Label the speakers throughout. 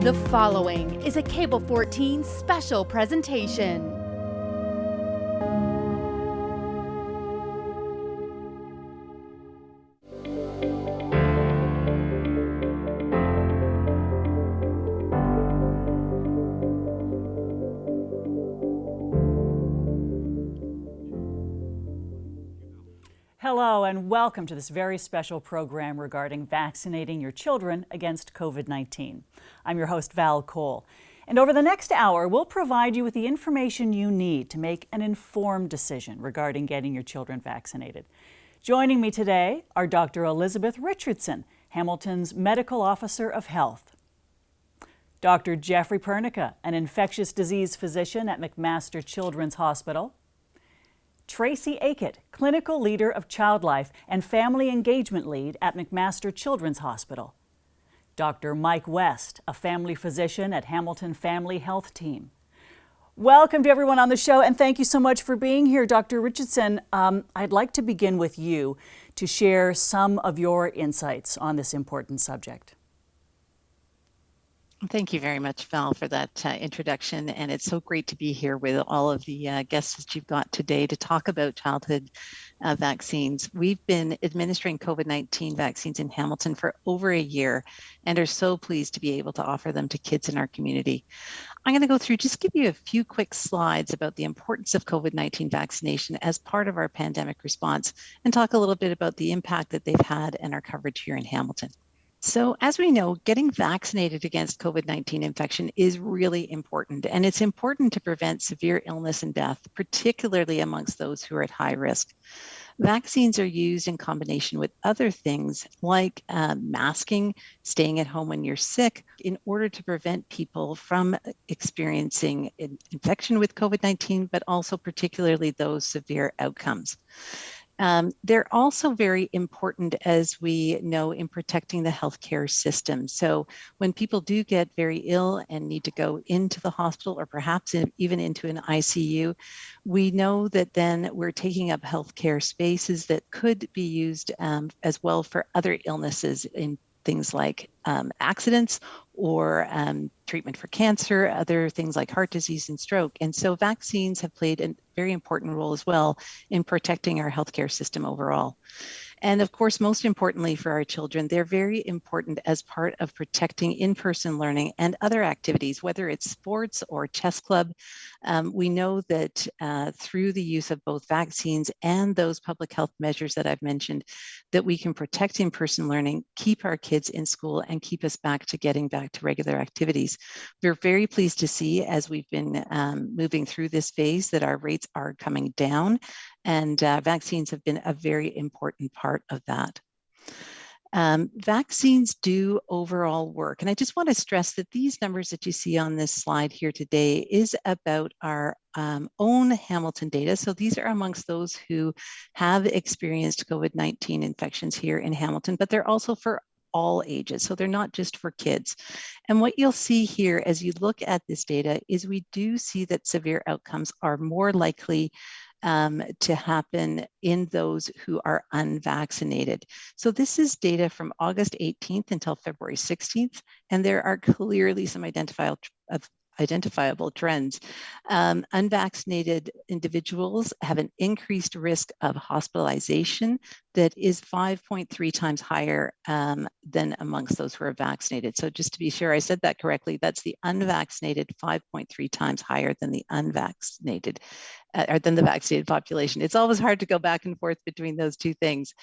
Speaker 1: The following is a Cable 14 special presentation.
Speaker 2: Hello and welcome to this very special program regarding vaccinating your children against COVID-19. I'm your host, Val Cole. And over the next hour, we'll provide you with the information you need to make an informed decision regarding getting your children vaccinated. Joining me today are Dr. Elizabeth Richardson, Hamilton's Medical Officer of Health, Dr. Jeffrey Pernica, an infectious disease physician at McMaster Children's Hospital, Tracy Aikett, Clinical Leader of Child Life and Family Engagement Lead at McMaster Children's Hospital, Dr. Mike West, a family physician at Hamilton Family Health Team. Welcome to everyone on the show, and thank you so much for being here. Dr. Richardson, I'd like to begin with you to share some of your insights on this important subject.
Speaker 3: Thank you very much, Val, for that introduction. And it's so great to be here with all of the guests that you've got today to talk about childhood vaccines. We've been administering COVID-19 vaccines in Hamilton for over a year and are so pleased to be able to offer them to kids in our community. I'm going to go through, just give you a few quick slides about the importance of COVID-19 vaccination as part of our pandemic response and talk a little bit about the impact that they've had and our coverage here in Hamilton. So as we know, getting vaccinated against COVID-19 infection is really important, and it's important to prevent severe illness and death, particularly amongst those who are at high risk. Vaccines are used in combination with other things like masking, staying at home when you're sick, in order to prevent people from experiencing infection with COVID-19, but also particularly those severe outcomes. They're also very important, as we know, in protecting the healthcare system. So when people do get very ill and need to go into the hospital or perhaps even into an ICU, we know that then we're taking up healthcare spaces that could be used as well for other illnesses, in things like accidents or treatment for cancer, other things like heart disease and stroke. And so vaccines have played a very important role as well in protecting our healthcare system overall. And of course, most importantly for our children, they're very important as part of protecting in-person learning and other activities, whether it's sports or chess club. We know that through the use of both vaccines and those public health measures that I've mentioned, that we can protect in-person learning, keep our kids in school, and keep us getting back to regular activities. We're very pleased to see, as we've been moving through this phase, that our rates are coming down, and vaccines have been a very important part of that. Vaccines do overall work. And I just want to stress that these numbers that you see on this slide here today is about our own Hamilton data. So these are amongst those who have experienced COVID-19 infections here in Hamilton, but they're also for all ages. So they're not just for kids. And what you'll see here as you look at this data is we do see that severe outcomes are more likely to happen in those who are unvaccinated. So this is data from August 18th until February 16th, and there are clearly some identifiable trends. Unvaccinated individuals have an increased risk of hospitalization that is 5.3 times higher than amongst those who are vaccinated. So just to be sure I said that correctly, that's the unvaccinated 5.3 times higher than the unvaccinated, or than the vaccinated population. It's always hard to go back and forth between those two things.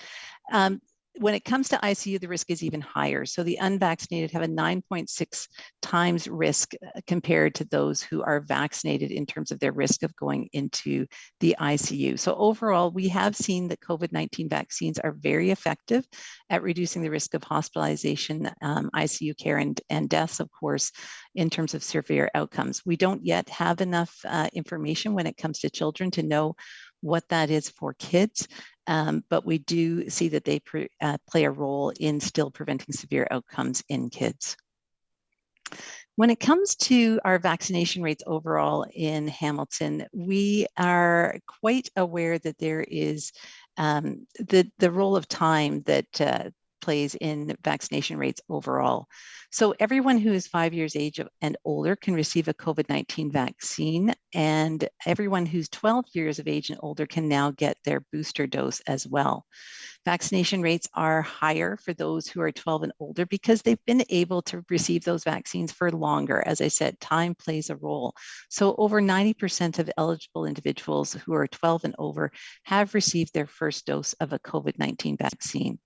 Speaker 3: When it comes to ICU, the risk is even higher. So the unvaccinated have a 9.6 times risk compared to those who are vaccinated in terms of their risk of going into the ICU. So overall, we have seen that COVID-19 vaccines are very effective at reducing the risk of hospitalization, ICU care, and deaths, of course, in terms of severe outcomes. We don't yet have enough information when it comes to children to know what that is for kids, but we do see that they play a role in still preventing severe outcomes in kids. When it comes to our vaccination rates overall in Hamilton, we are quite aware that there is the role of time that plays in vaccination rates overall. So everyone who is 5 years age and older can receive a COVID-19 vaccine, and everyone who's 12 years of age and older can now get their booster dose as well. Vaccination rates are higher for those who are 12 and older because they've been able to receive those vaccines for longer. As I said, time plays a role. So over 90% of eligible individuals who are 12 and over have received their first dose of a COVID-19 vaccine.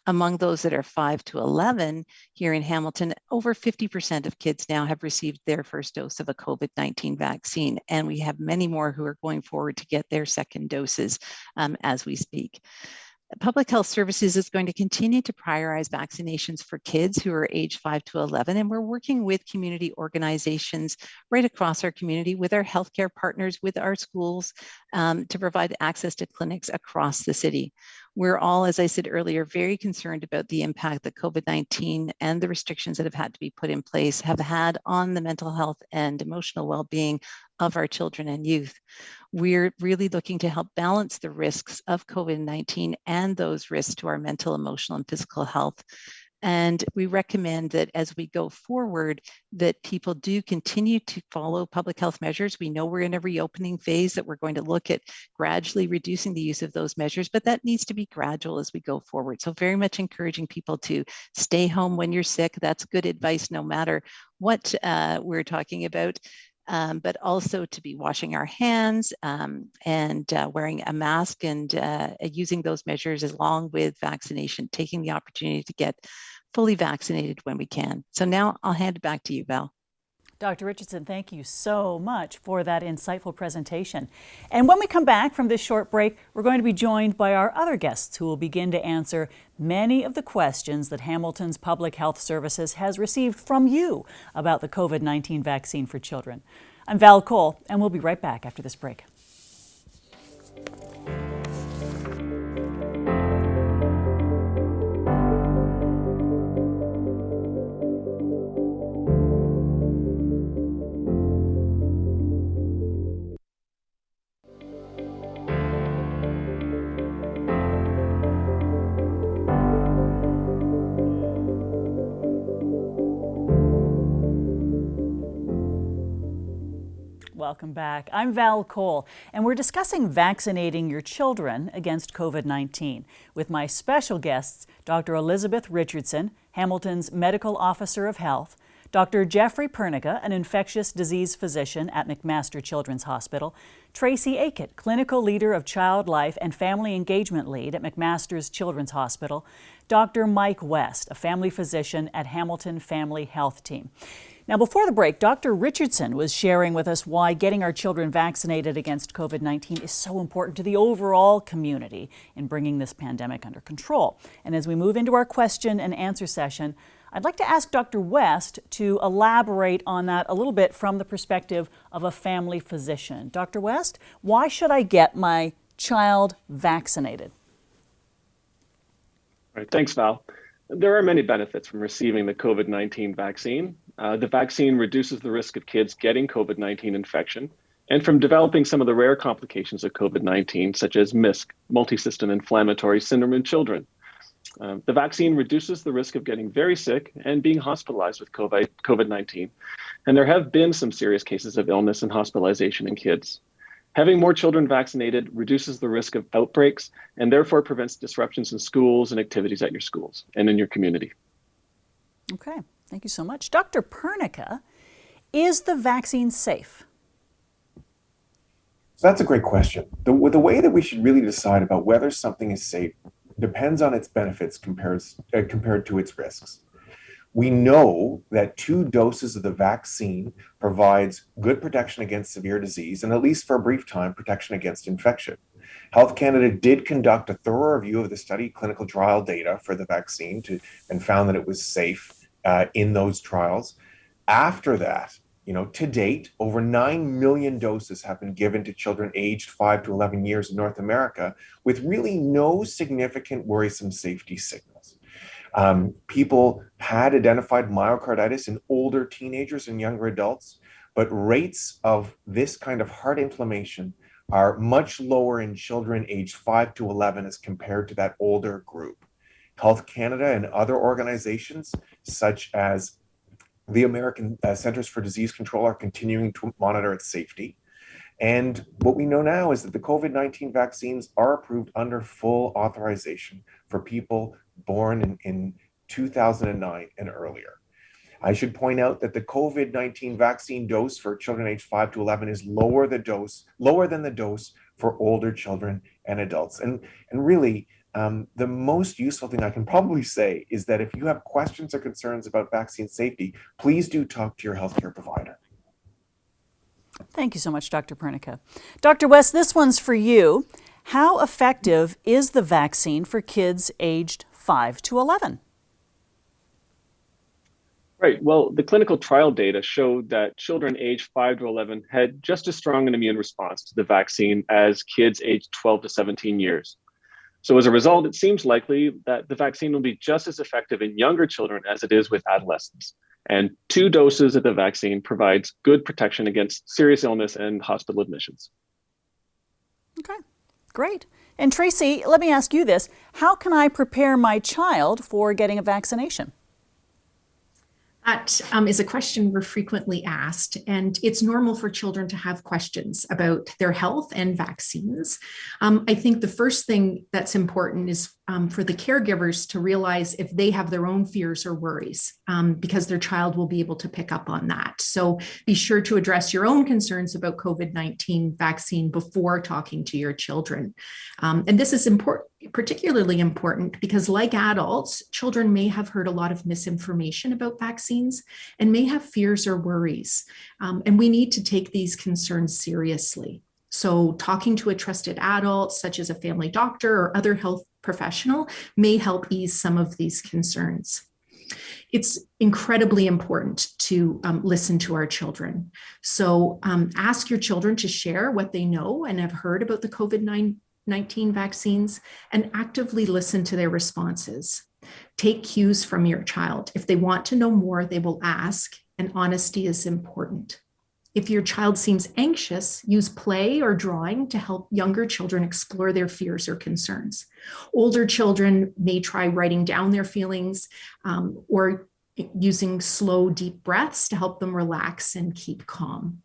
Speaker 3: Among those that are 5 to 11 here in Hamilton, over 50% of kids now have received their first dose of a COVID-19 vaccine. And we have many more who are going forward to get their second doses as we speak. Public Health Services is going to continue to prioritize vaccinations for kids who are age 5 to 11, and we're working with community organizations right across our community, with our healthcare partners, with our schools, to provide access to clinics across the city. We're all, as I said earlier, very concerned about the impact that COVID-19 and the restrictions that have had to be put in place have had on the mental health and emotional well-being of our children and youth. We're really looking to help balance the risks of COVID-19 and those risks to our mental, emotional, and physical health. And we recommend that as we go forward, that people do continue to follow public health measures. We know we're in a reopening phase, that we're going to look at gradually reducing the use of those measures, but that needs to be gradual as we go forward. So very much encouraging people to stay home when you're sick. That's good advice, no matter what we're talking about. But also to be washing our hands and wearing a mask, and using those measures along with vaccination, taking the opportunity to get fully vaccinated when we can. So now I'll hand it back to you, Val.
Speaker 2: Dr. Richardson, thank you so much for that insightful presentation. And when we come back from this short break, we're going to be joined by our other guests who will begin to answer many of the questions that Hamilton's Public Health Services has received from you about the COVID-19 vaccine for children. I'm Val Cole, and we'll be right back after this break. Welcome back. I'm Val Cole, and we're discussing vaccinating your children against COVID-19 with my special guests, Dr. Elizabeth Richardson, Hamilton's Medical Officer of Health, Dr. Jeffrey Pernica, an infectious disease physician at McMaster Children's Hospital, Tracy Aikett, Clinical Leader of Child Life and Family Engagement Lead at McMaster's Children's Hospital, Dr. Mike West, a family physician at Hamilton Family Health Team. Now, before the break, Dr. Richardson was sharing with us why getting our children vaccinated against COVID-19 is so important to the overall community in bringing this pandemic under control. And as we move into our question and answer session, I'd like to ask Dr. West to elaborate on that a little bit from the perspective of a family physician. Dr. West, why should I get my child vaccinated?
Speaker 4: All right, thanks, Val. There are many benefits from receiving the COVID-19 vaccine. The vaccine reduces the risk of kids getting COVID-19 infection and from developing some of the rare complications of COVID-19, such as MISC, multisystem inflammatory syndrome in children. The vaccine reduces the risk of getting very sick and being hospitalized with COVID-19. And there have been some serious cases of illness and hospitalization in kids. Having more children vaccinated reduces the risk of outbreaks and therefore prevents disruptions in schools and activities at your schools and in your community.
Speaker 2: Okay, thank you so much. Dr. Pernica, is the vaccine safe?
Speaker 5: So that's a great question. The way that we should really decide about whether something is safe depends on its benefits compared to its risks. We know that 2 doses of the vaccine provides good protection against severe disease and, at least for a brief time, protection against infection. Health Canada did conduct a thorough review of the study clinical trial data for the vaccine and found that it was safe in those trials. After that, to date, over 9 million doses have been given to children aged 5 to 11 years in North America with really no significant worrisome safety signals. People had identified myocarditis in older teenagers and younger adults, but rates of this kind of heart inflammation are much lower in children aged 5 to 11 as compared to that older group. Health Canada and other organizations, such as the American Centers for Disease Control, are continuing to monitor its safety. And what we know now is that the COVID-19 vaccines are approved under full authorization for people born in 2009 and earlier. I should point out that the COVID-19 vaccine dose for children aged 5 to 11 is lower than the dose for older children and adults. And really, the most useful thing I can probably say is that if you have questions or concerns about vaccine safety, please do talk to your healthcare provider.
Speaker 2: Thank you so much, Dr. Pernica. Dr. West, this one's for you. How effective is the vaccine for kids aged 5 to 11?
Speaker 4: Right. Well, the clinical trial data showed that children aged 5 to 11 had just as strong an immune response to the vaccine as kids aged 12 to 17 years. So as a result, it seems likely that the vaccine will be just as effective in younger children as it is with adolescents. And 2 doses of the vaccine provides good protection against serious illness and hospital admissions.
Speaker 2: Okay, great. And Tracy, let me ask you this. How can I prepare my child for getting a vaccination?
Speaker 6: That is a question we're frequently asked, and it's normal for children to have questions about their health and vaccines. I think the first thing that's important is for the caregivers to realize if they have their own fears or worries, because their child will be able to pick up on that. So be sure to address your own concerns about COVID-19 vaccine before talking to your children. And this is particularly important because, like adults, children may have heard a lot of misinformation about vaccines and may have fears or worries. And we need to take these concerns seriously. So talking to a trusted adult, such as a family doctor or other health professional, may help ease some of these concerns. It's incredibly important to listen to our children. So ask your children to share what they know and have heard about the COVID-19 vaccines, and actively listen to their responses. Take cues from your child. If they want to know more, they will ask, and honesty is important. If your child seems anxious, use play or drawing to help younger children explore their fears or concerns. Older children may try writing down their feelings or using slow, deep breaths to help them relax and keep calm.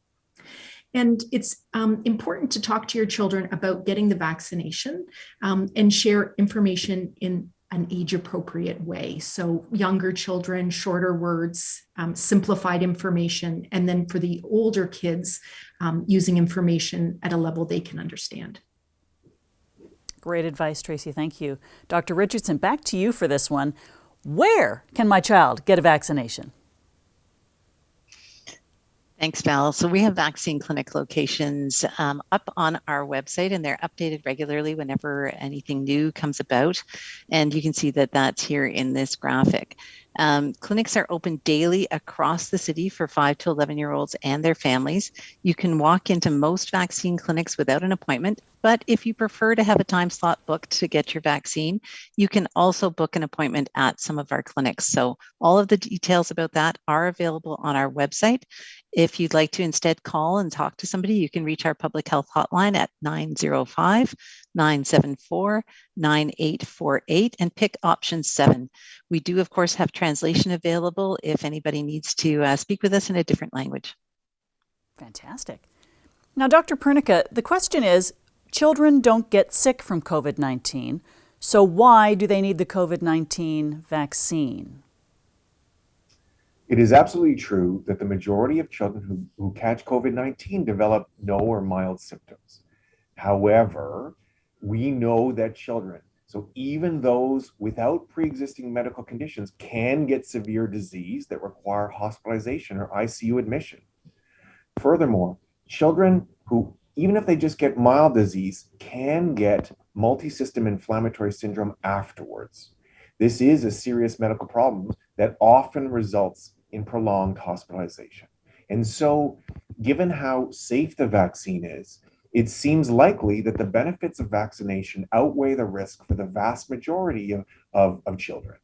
Speaker 6: And it's important to talk to your children about getting the vaccination and share information in an age-appropriate way. So younger children, shorter words, simplified information, and then for the older kids, using information at a level they can understand.
Speaker 2: Great advice, Tracy. Thank you. Dr. Richardson, back to you for this one. Where can my child get a vaccination?
Speaker 3: Thanks, Val. So we have vaccine clinic locations up on our website, and they're updated regularly whenever anything new comes about. And you can see that that's here in this graphic. Clinics are open daily across the city for 5 to 11-year-olds and their families. You can walk into most vaccine clinics without an appointment, but if you prefer to have a time slot booked to get your vaccine, you can also book an appointment at some of our clinics. So all of the details about that are available on our website. If you'd like to instead call and talk to somebody, you can reach our public health hotline at 905-974-9848 and pick option 7. We do, of course, have translation available if anybody needs to speak with us in a different language.
Speaker 2: Fantastic. Now, Dr. Pernica, the question is, children don't get sick from COVID-19, so why do they need the COVID-19 vaccine?
Speaker 5: It is absolutely true that the majority of children who catch COVID-19 develop no or mild symptoms. However, we know that children, so even those without pre-existing medical conditions, can get severe disease that require hospitalization or ICU admission. Furthermore, children who, even if they just get mild disease, can get multisystem inflammatory syndrome afterwards. This is a serious medical problem that often results in prolonged hospitalization. And so, given how safe the vaccine is, it seems likely that the benefits of vaccination outweigh the risk for the vast majority of children.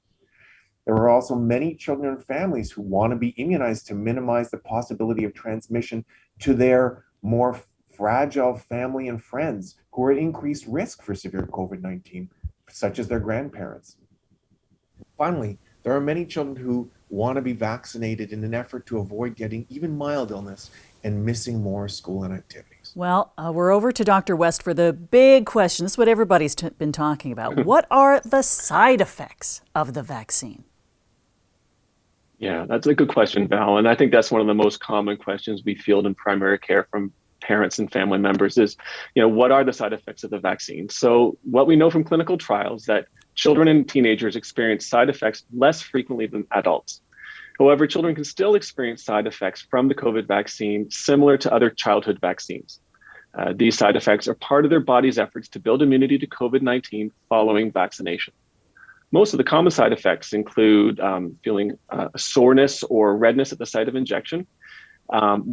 Speaker 5: There are also many children and families who want to be immunized to minimize the possibility of transmission to their more fragile family and friends who are at increased risk for severe COVID-19, such as their grandparents. Finally, there are many children who want to be vaccinated in an effort to avoid getting even mild illness and missing more school and activities.
Speaker 2: Well, we're over to Dr. West for the big question. This is what everybody's been talking about. What are the side effects of the vaccine?
Speaker 4: Yeah, that's a good question, Val. And I think that's one of the most common questions we field in primary care from parents and family members is, what are the side effects of the vaccine? So what we know from clinical trials that children and teenagers experience side effects less frequently than adults. However, children can still experience side effects from the COVID vaccine similar to other childhood vaccines. These side effects are part of their body's efforts to build immunity to COVID-19 following vaccination. Most of the common side effects include feeling soreness or redness at the site of injection,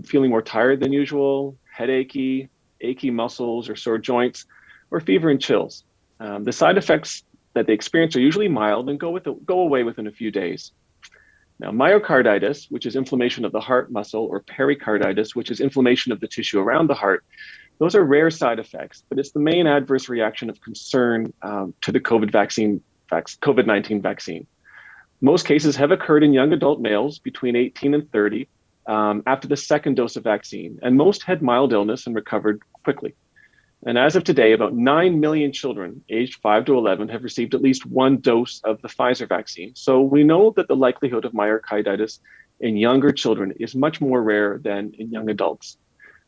Speaker 4: feeling more tired than usual, headachy, achy muscles or sore joints, or fever and chills. The side effects that they experience are usually mild and go away within a few days. Now, myocarditis, which is inflammation of the heart muscle, or pericarditis, which is inflammation of the tissue around the heart, those are rare side effects, but it's the main adverse reaction of concern to the COVID-19 vaccine. Most cases have occurred in young adult males between 18 and 30 after the second dose of vaccine, and most had mild illness and recovered quickly. And as of today, about 9 million children aged 5 to 11 have received at least one dose of the Pfizer vaccine. So we know that the likelihood of myocarditis in younger children is much more rare than in young adults.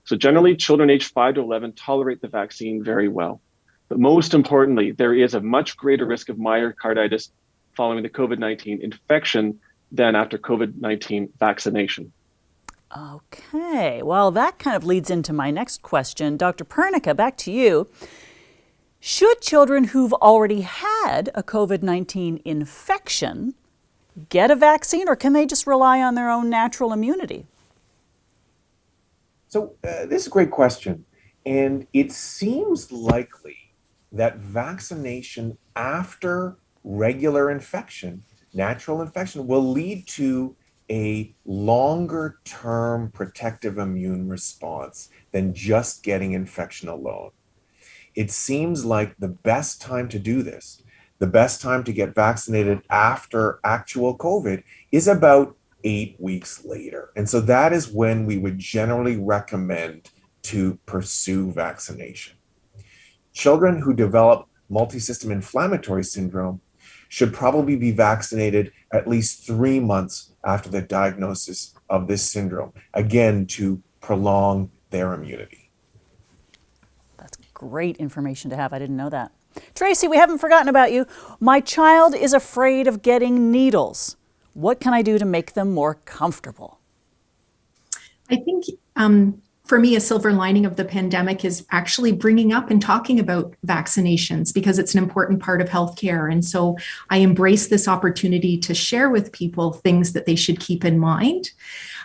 Speaker 4: So generally, children aged 5 to 11 tolerate the vaccine very well. But most importantly, there is a much greater risk of myocarditis following the COVID-19 infection than after COVID-19 vaccination.
Speaker 2: Okay, well, that kind of leads into my next question. Dr. Pernica, back to you. Should children who've already had a COVID-19 infection get a vaccine, or can they just rely on their own natural immunity?
Speaker 5: So this is a great question. And it seems likely that vaccination after regular infection, natural infection, will lead to a longer term protective immune response than just getting infection alone. It seems like the best time to do this, the best time to get vaccinated after actual COVID, is about 8 weeks later. And so that is when we would generally recommend to pursue vaccination. Children who develop multisystem inflammatory syndrome should probably be vaccinated at least 3 months after the diagnosis of this syndrome, again, to prolong their immunity.
Speaker 2: That's great information to have. I didn't know that. Tracy, we haven't forgotten about you. My child is afraid of getting needles. What can I do to make them more comfortable?
Speaker 6: I think for me, a silver lining of the pandemic is actually bringing up and talking about vaccinations, because it's an important part of healthcare. And so I embrace this opportunity to share with people things that they should keep in mind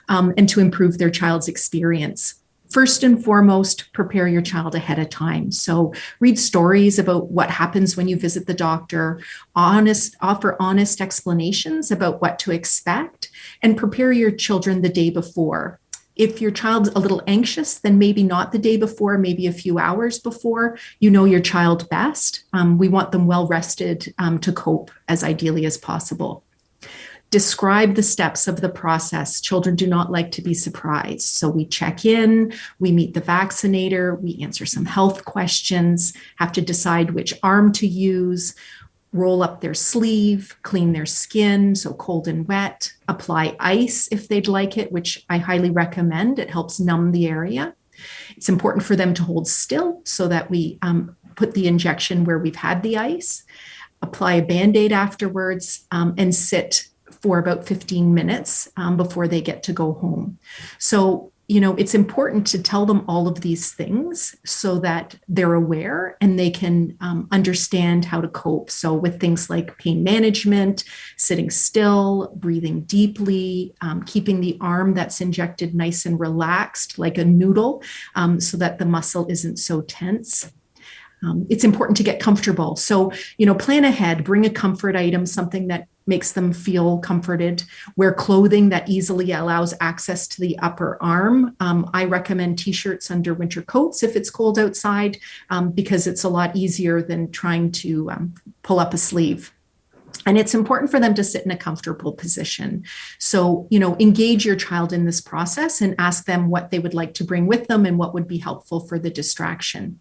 Speaker 6: and to improve their child's experience. First and foremost, prepare your child ahead of time. So read stories about what happens when you visit the doctor, offer honest explanations about what to expect, and prepare your children the day before. If your child's a little anxious, then maybe not the day before, maybe a few hours before. You know your child best. We want them well rested to cope as ideally as possible. Describe the steps of the process. Children do not like to be surprised. So we check in, we meet the vaccinator, we answer some health questions, have to decide which arm to use, roll up their sleeve, clean their skin, so cold and wet, apply ice if they'd like it, which I highly recommend. It helps numb the area. It's important for them to hold still so that we put the injection where we've had the ice, apply a Band-Aid afterwards, and sit for about 15 minutes before they get to go home. So, it's important to tell them all of these things so that they're aware and they can understand how to cope. So with things like pain management, sitting still, breathing deeply, keeping the arm that's injected nice and relaxed like a noodle so that the muscle isn't so tense. It's important to get comfortable. So, plan ahead, bring a comfort item, something that makes them feel comforted. Wear clothing that easily allows access to the upper arm. I recommend t-shirts under winter coats if it's cold outside, because it's a lot easier than trying to pull up a sleeve. And it's important for them to sit in a comfortable position. So, engage your child in this process and ask them what they would like to bring with them and what would be helpful for the distraction.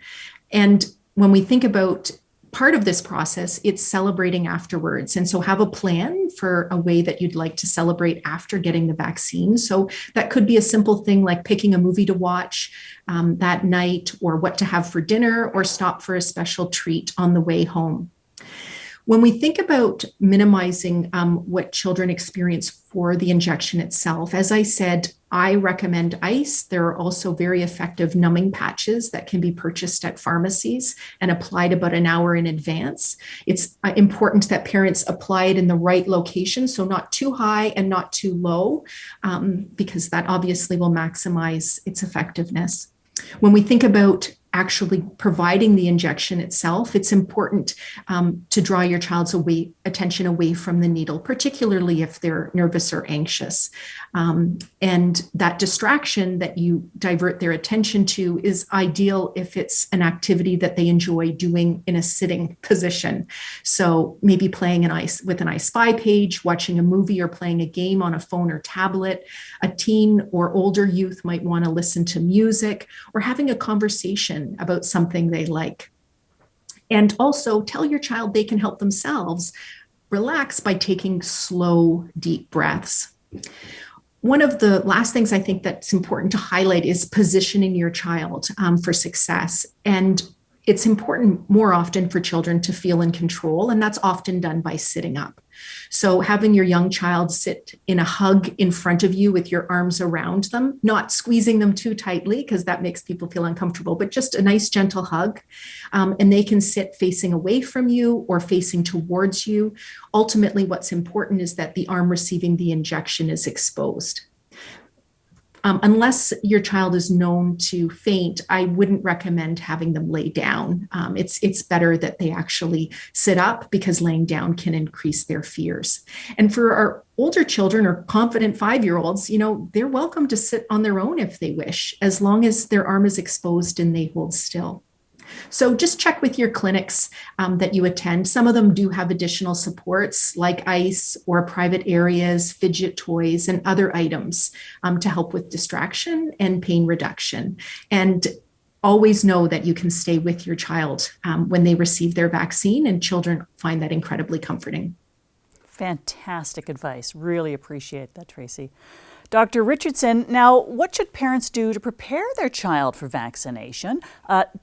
Speaker 6: And when we think about part of this process, it's celebrating afterwards. And so have a plan for a way that you'd like to celebrate after getting the vaccine. So that could be a simple thing like picking a movie to watch that night, or what to have for dinner, or stop for a special treat on the way home. When we think about minimizing what children experience for the injection itself, as I said, I recommend ice. There are also very effective numbing patches that can be purchased at pharmacies and applied about an hour in advance. It's important that parents apply it in the right location, so not too high and not too low, because that obviously will maximize its effectiveness. When we think about actually providing the injection itself, it's important to draw your child's attention away from the needle, particularly if they're nervous or anxious. And that distraction that you divert their attention to is ideal if it's an activity that they enjoy doing in a sitting position. So maybe playing with an I Spy page, watching a movie, or playing a game on a phone or tablet. A teen or older youth might want to listen to music, or having a conversation about something they like. And also tell your child they can help themselves relax by taking slow, deep breaths. One of the last things I think that's important to highlight is positioning your child for success. And it's important more often for children to feel in control, and that's often done by sitting up. So having your young child sit in a hug in front of you with your arms around them, not squeezing them too tightly because that makes people feel uncomfortable, but just a nice gentle hug. And they can sit facing away from you or facing towards you. Ultimately, what's important is that the arm receiving the injection is exposed. Unless your child is known to faint, I wouldn't recommend having them lay down. It's better that they actually sit up, because laying down can increase their fears. And for our older children or confident 5-year-olds, they're welcome to sit on their own if they wish, as long as their arm is exposed and they hold still. So just check with your clinics that you attend. Some of them do have additional supports like ice or private areas, fidget toys, and other items to help with distraction and pain reduction. And always know that you can stay with your child when they receive their vaccine, and children find that incredibly comforting.
Speaker 2: Fantastic advice. Really appreciate that, Tracy. Dr. Richardson, now what should parents do to prepare their child for vaccination?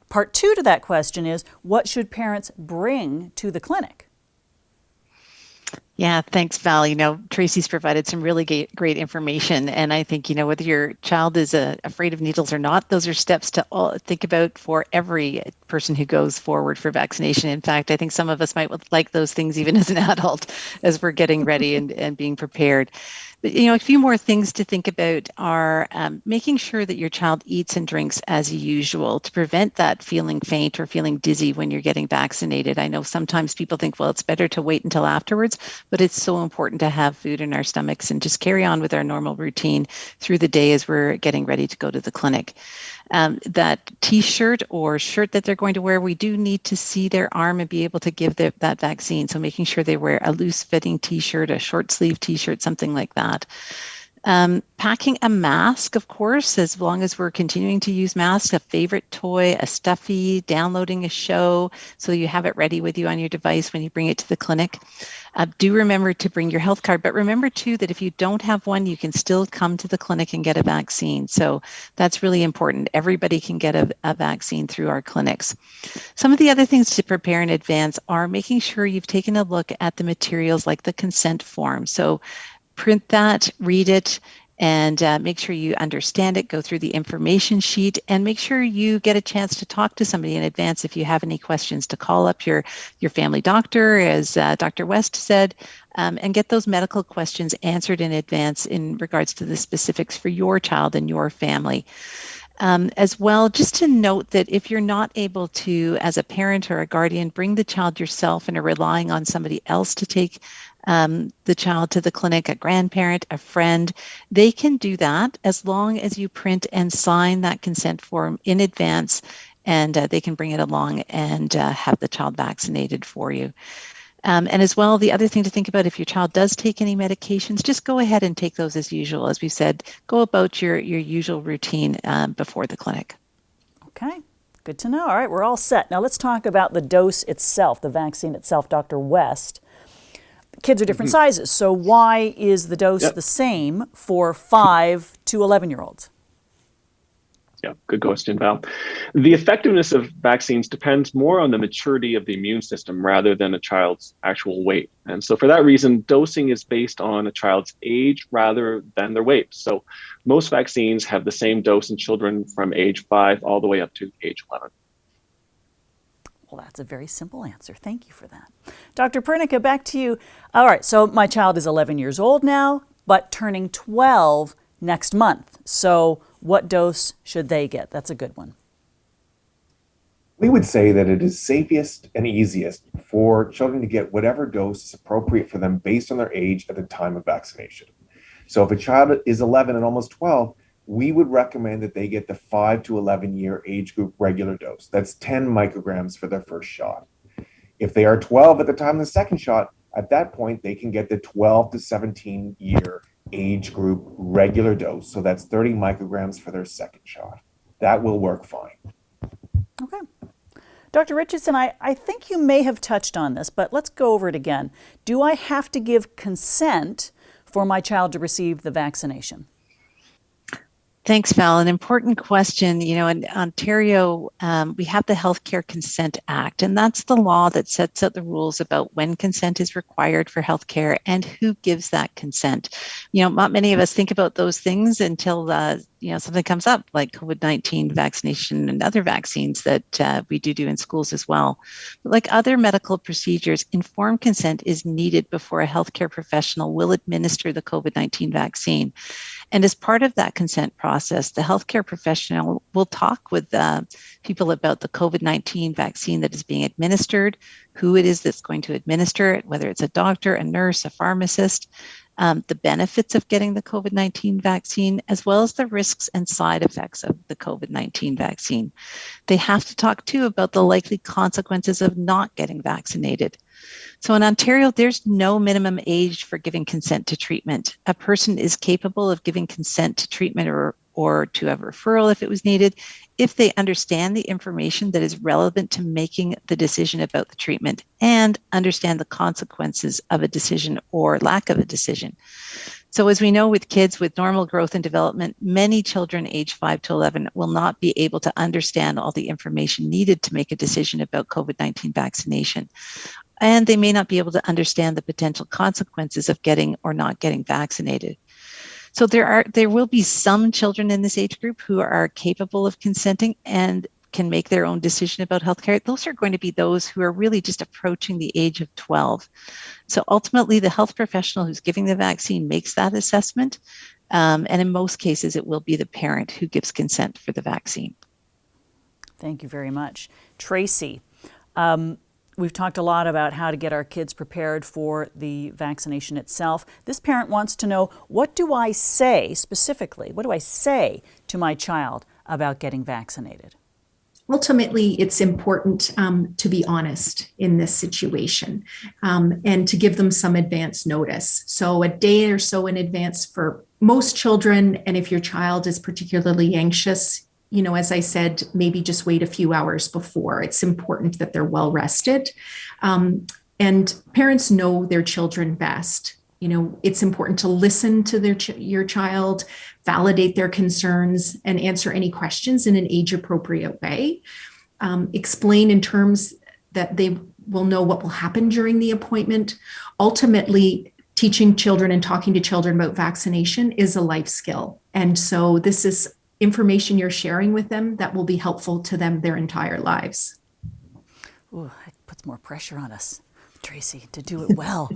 Speaker 2: Part 2 to that question is, what should parents bring to the clinic?
Speaker 3: Yeah, thanks, Val. Tracy's provided some really great information. And I think, whether your child is afraid of needles or not, those are steps to think about for every person who goes forward for vaccination. In fact, I think some of us might like those things even as an adult, as we're getting ready and being prepared. But, a few more things to think about are making sure that your child eats and drinks as usual to prevent that feeling faint or feeling dizzy when you're getting vaccinated. I know sometimes people think, well, it's better to wait until afterwards, but it's so important to have food in our stomachs and just carry on with our normal routine through the day as we're getting ready to go to the clinic. That t-shirt or shirt that they're going to wear, we do need to see their arm and be able to give that vaccine. So making sure they wear a loose fitting t-shirt, a short sleeve t-shirt, something like that. Packing a mask, of course, as long as we're continuing to use masks, a favorite toy, a stuffy, downloading a show, so you have it ready with you on your device when you bring it to the clinic. Do remember to bring your health card, but remember too that if you don't have one, you can still come to the clinic and get a vaccine. So that's really important. Everybody can get a vaccine through our clinics. Some of the other things to prepare in advance are making sure you've taken a look at the materials like the consent form. So print that, read it, and make sure you understand it, go through the information sheet, and make sure you get a chance to talk to somebody in advance if you have any questions, to call up your family doctor, as Dr. West said, and get those medical questions answered in advance in regards to the specifics for your child and your family. As well, just to note that if you're not able to, as a parent or a guardian, bring the child yourself and are relying on somebody else to take the child to the clinic, a grandparent, a friend, they can do that as long as you print and sign that consent form in advance, and they can bring it along and have the child vaccinated for you. And as well, the other thing to think about, if your child does take any medications, just go ahead and take those as usual. As we said, go about your usual routine before the clinic.
Speaker 2: Okay, good to know. All right, we're all set. Now let's talk about the dose itself, the vaccine itself. Dr. West, kids are different sizes, so why is the dose the same for 5 to 11-year-olds?
Speaker 4: Yeah, good question, Val. The effectiveness of vaccines depends more on the maturity of the immune system rather than a child's actual weight. And so for that reason, dosing is based on a child's age rather than their weight. So most vaccines have the same dose in children from age 5 all the way up to age 11.
Speaker 2: Well, that's a very simple answer. Thank you for that. Dr. Pernica, back to you. All right, so my child is 11 years old now, but turning 12 next month. So what dose should they get? That's a good one.
Speaker 5: We would say that it is safest and easiest for children to get whatever dose is appropriate for them based on their age at the time of vaccination. So if a child is 11 and almost 12, we would recommend that they get the 5 to 11-year age group regular dose. That's 10 micrograms for their first shot. If they are 12 at the time of the second shot, at that point, they can get the 12 to 17-year age group regular dose. So that's 30 micrograms for their second shot. That will work fine.
Speaker 2: Okay. Dr. Richardson, I think you may have touched on this, but let's go over it again. Do I have to give consent for my child to receive the vaccination?
Speaker 3: Thanks, Val. An important question. You know, in Ontario, we have the Healthcare Consent Act, and that's the law that sets out the rules about when consent is required for healthcare and who gives that consent. You know, not many of us think about those things until something comes up, like COVID-19 vaccination and other vaccines that we do in schools as well. But like other medical procedures, informed consent is needed before a healthcare professional will administer the COVID-19 vaccine. And as part of that consent process, the healthcare professional will talk with people about the COVID-19 vaccine that is being administered, who it is that's going to administer it, whether it's a doctor, a nurse, a pharmacist, the benefits of getting the COVID-19 vaccine, as well as the risks and side effects of the COVID-19 vaccine. They have to talk too about the likely consequences of not getting vaccinated. So in Ontario, there's no minimum age for giving consent to treatment. A person is capable of giving consent to treatment or to a referral if it was needed, if they understand the information that is relevant to making the decision about the treatment and understand the consequences of a decision or lack of a decision. So as we know with kids with normal growth and development, many children age 5 to 11 will not be able to understand all the information needed to make a decision about COVID-19 vaccination. And they may not be able to understand the potential consequences of getting or not getting vaccinated. So there will be some children in this age group who are capable of consenting and can make their own decision about healthcare. Those are going to be those who are really just approaching the age of 12. So ultimately, the health professional who's giving the vaccine makes that assessment. And in most cases, it will be the parent who gives consent for the vaccine.
Speaker 2: Thank you very much. Tracy, we've talked a lot about how to get our kids prepared for the vaccination itself. This parent wants to know, what do I say specifically? What do I say to my child about getting vaccinated?
Speaker 6: Ultimately, it's important to be honest in this situation and to give them some advance notice. So a day or so in advance for most children. And if your child is particularly anxious, you know, as I said, maybe just wait a few hours before. It's important that they're well rested. And parents know their children best. You know, it's important to listen to your child, validate their concerns, and answer any questions in an age-appropriate way. Explain in terms that they will know what will happen during the appointment. Ultimately, teaching children and talking to children about vaccination is a life skill. And so this is information you're sharing with them that will be helpful to them their entire lives.
Speaker 2: Ooh, it puts more pressure on us, Tracy, to do it well.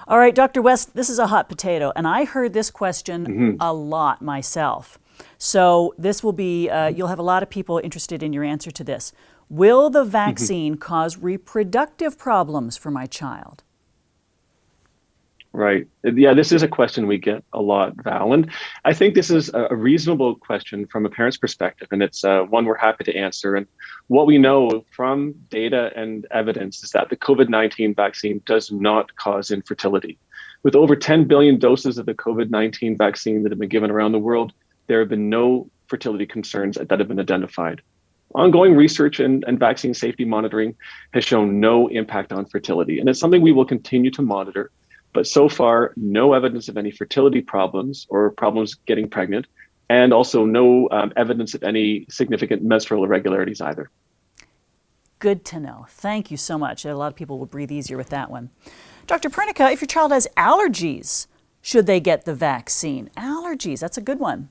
Speaker 2: All right, Dr. West, this is a hot potato, and I heard this question a lot myself. So this will be, you'll have a lot of people interested in your answer to this. Will the vaccine cause reproductive problems for my child?
Speaker 4: Right. Yeah, this is a question we get a lot, Val. And I think this is a reasonable question from a parent's perspective, and it's one we're happy to answer. And what we know from data and evidence is that the COVID-19 vaccine does not cause infertility. With over 10 billion doses of the COVID-19 vaccine that have been given around the world, there have been no fertility concerns that have been identified. Ongoing research and vaccine safety monitoring has shown no impact on fertility, and it's something we will continue to monitor. But so far, no evidence of any fertility problems or problems getting pregnant, and also no evidence of any significant menstrual irregularities either.
Speaker 2: Good to know. Thank you so much. A lot of people will breathe easier with that one. Dr. Pernica, if your child has allergies, should they get the vaccine? Allergies, that's a good one.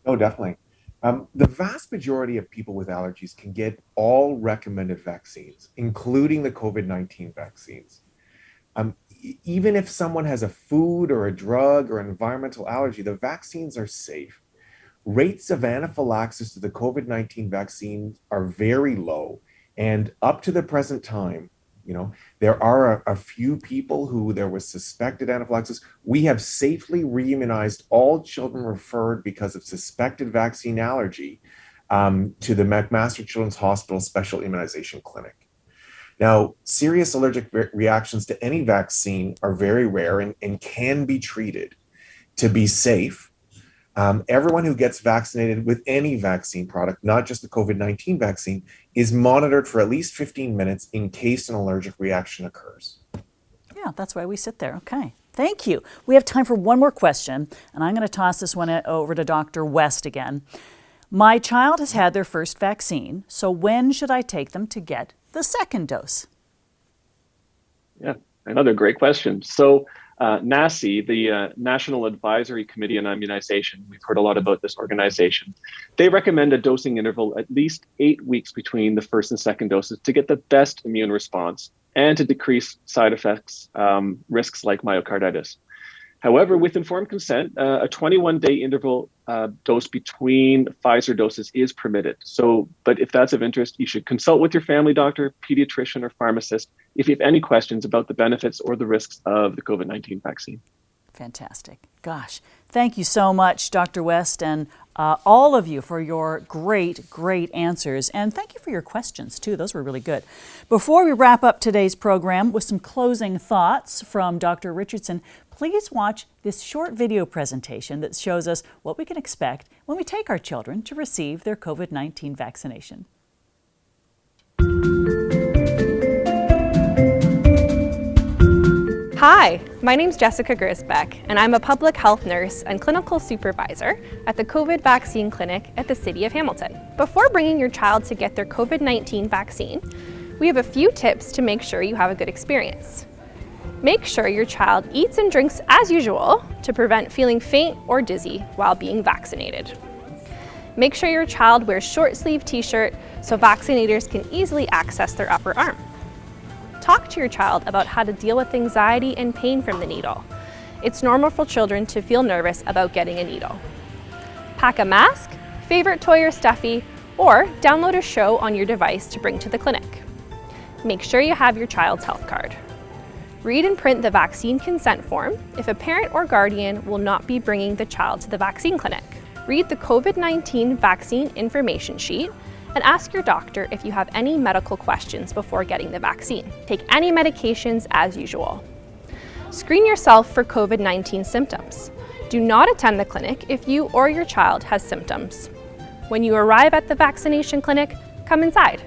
Speaker 5: Oh, definitely. The vast majority of people with allergies can get all recommended vaccines, including the COVID-19 vaccines. Even if someone has a food or a drug or environmental allergy, the vaccines are safe. Rates of anaphylaxis to the COVID-19 vaccine are very low. And up to the present time, there are a few people who there was suspected anaphylaxis. We have safely reimmunized all children referred because of suspected vaccine allergy to the McMaster Children's Hospital Special Immunization Clinic. Now, serious allergic reactions to any vaccine are very rare and can be treated. To be safe, everyone who gets vaccinated with any vaccine product, not just the COVID-19 vaccine, is monitored for at least 15 minutes in case an allergic reaction occurs.
Speaker 2: Yeah, that's why we sit there. Okay, thank you. We have time for one more question, and I'm going to toss this one over to Dr. West again. My child has had their first vaccine, so when should I take them to get the second dose?
Speaker 4: Yeah, another great question. So NACI, the National Advisory Committee on Immunization, we've heard a lot about this organization. They recommend a dosing interval at least 8 weeks between the first and second doses to get the best immune response and to decrease side effects, risks like myocarditis. However, with informed consent, a 21-day interval dose between Pfizer doses is permitted. But if that's of interest, you should consult with your family doctor, pediatrician, or pharmacist if you have any questions about the benefits or the risks of the COVID-19 vaccine.
Speaker 2: Fantastic. Gosh, thank you so much, Dr. West, and all of you for your great answers. And thank you for your questions, too. Those were really good. Before we wrap up today's program with some closing thoughts from Dr. Richardson, please watch this short video presentation that shows us what we can expect when we take our children to receive their COVID-19 vaccination.
Speaker 7: Hi, my name's Jessica Grisbeck, and I'm a public health nurse and clinical supervisor at the COVID vaccine clinic at the City of Hamilton. Before bringing your child to get their COVID-19 vaccine, we have a few tips to make sure you have a good experience. Make sure your child eats and drinks as usual to prevent feeling faint or dizzy while being vaccinated. Make sure your child wears short-sleeve t-shirt so vaccinators can easily access their upper arm. Talk to your child about how to deal with anxiety and pain from the needle. It's normal for children to feel nervous about getting a needle. Pack a mask, favorite toy or stuffy, or download a show on your device to bring to the clinic. Make sure you have your child's health card. Read and print the vaccine consent form if a parent or guardian will not be bringing the child to the vaccine clinic. Read the COVID-19 vaccine information sheet and ask your doctor if you have any medical questions before getting the vaccine. Take any medications as usual. Screen yourself for COVID-19 symptoms. Do not attend the clinic if you or your child has symptoms. When you arrive at the vaccination clinic, come inside.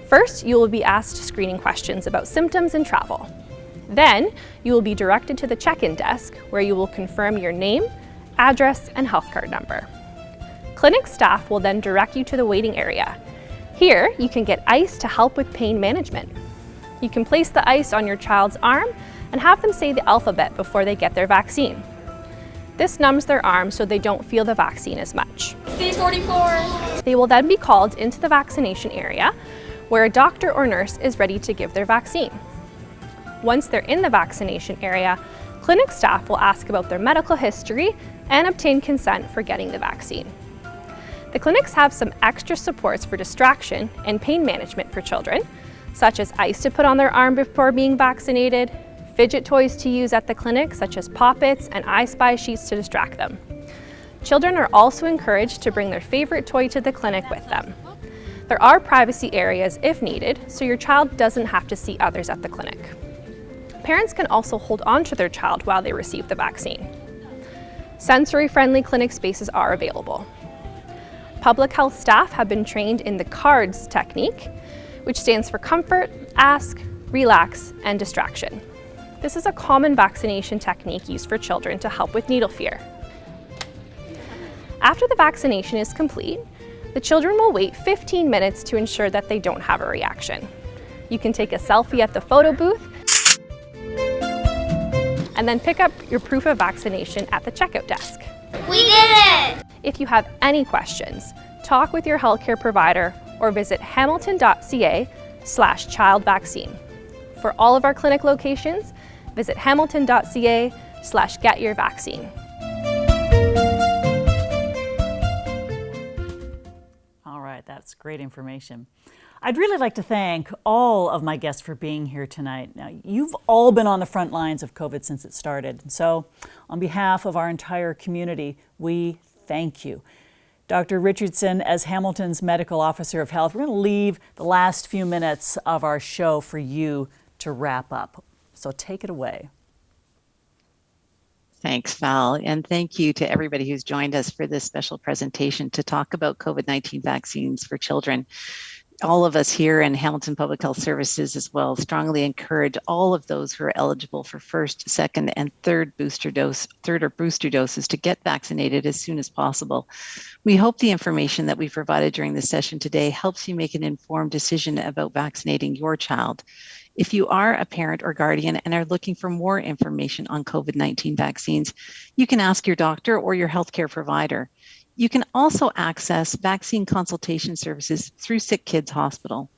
Speaker 7: First, you will be asked screening questions about symptoms and travel. Then, you will be directed to the check-in desk where you will confirm your name, address, and health card number. Clinic staff will then direct you to the waiting area. Here, you can get ice to help with pain management. You can place the ice on your child's arm and have them say the alphabet before they get their vaccine. This numbs their arm so they don't feel the vaccine as much.
Speaker 8: C44.
Speaker 7: They will then be called into the vaccination area where a doctor or nurse is ready to give their vaccine. Once they're in the vaccination area, clinic staff will ask about their medical history and obtain consent for getting the vaccine. The clinics have some extra supports for distraction and pain management for children, such as ice to put on their arm before being vaccinated, fidget toys to use at the clinic, such as Pop-Its and I Spy sheets to distract them. Children are also encouraged to bring their favorite toy to the clinic with them. There are privacy areas if needed, so your child doesn't have to see others at the clinic. Parents can also hold on to their child while they receive the vaccine. Sensory-friendly clinic spaces are available. Public health staff have been trained in the CARDS technique, which stands for comfort, ask, relax, and distraction. This is a common vaccination technique used for children to help with needle fear. After the vaccination is complete, the children will wait 15 minutes to ensure that they don't have a reaction. You can take a selfie at the photo booth and then pick up your proof of vaccination at the checkout desk.
Speaker 8: We did it!
Speaker 7: If you have any questions, talk with your healthcare provider or visit hamilton.ca/child vaccine. For all of our clinic locations, visit hamilton.ca/getyourvaccine.
Speaker 2: All right, that's great information. I'd really like to thank all of my guests for being here tonight. Now, you've all been on the front lines of COVID since it started. So on behalf of our entire community, we thank you. Dr. Richardson, as Hamilton's Medical Officer of Health, we're going to leave the last few minutes of our show for you to wrap up. So take it away.
Speaker 3: Thanks, Val. And thank you to everybody who's joined us for this special presentation to talk about COVID-19 vaccines for children. All of us here in Hamilton Public Health Services as well strongly encourage all of those who are eligible for first, second, and third or booster doses to get vaccinated as soon as possible. We hope the information that we've provided during this session today helps you make an informed decision about vaccinating your child. If you are a parent or guardian and are looking for more information on COVID-19 vaccines, you can ask your doctor or your healthcare provider. You can also access vaccine consultation services through Sick Kids Hospital.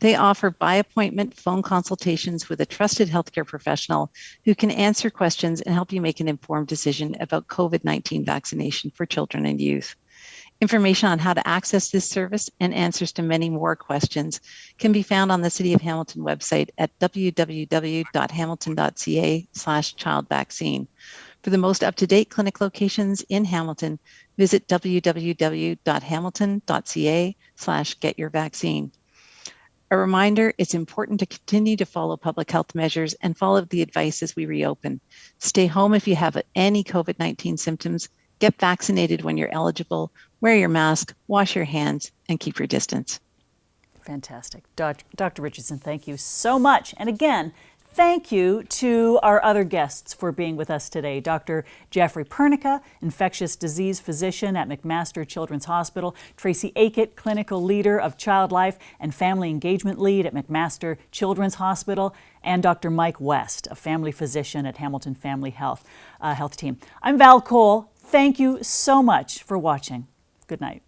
Speaker 3: They offer by appointment phone consultations with a trusted healthcare professional who can answer questions and help you make an informed decision about COVID-19 vaccination for children and youth. Information on how to access this service and answers to many more questions can be found on the City of Hamilton website at www.hamilton.ca/childvaccine. For the most up-to-date clinic locations in Hamilton, visit www.hamilton.ca/getyourvaccine. A reminder, it's important to continue to follow public health measures and follow the advice as we reopen. Stay home if you have any COVID-19 symptoms, get vaccinated when you're eligible, wear your mask, wash your hands, and keep your distance.
Speaker 2: Fantastic. Dr. Richardson, thank you so much. And again, thank you to our other guests for being with us today. Dr. Jeffrey Pernica, infectious disease physician at McMaster Children's Hospital, Tracy Aikett, clinical leader of Child Life and family engagement lead at McMaster Children's Hospital, and Dr. Mike West, a family physician at Hamilton Family Health Team. I'm Val Cole. Thank you so much for watching. Good night.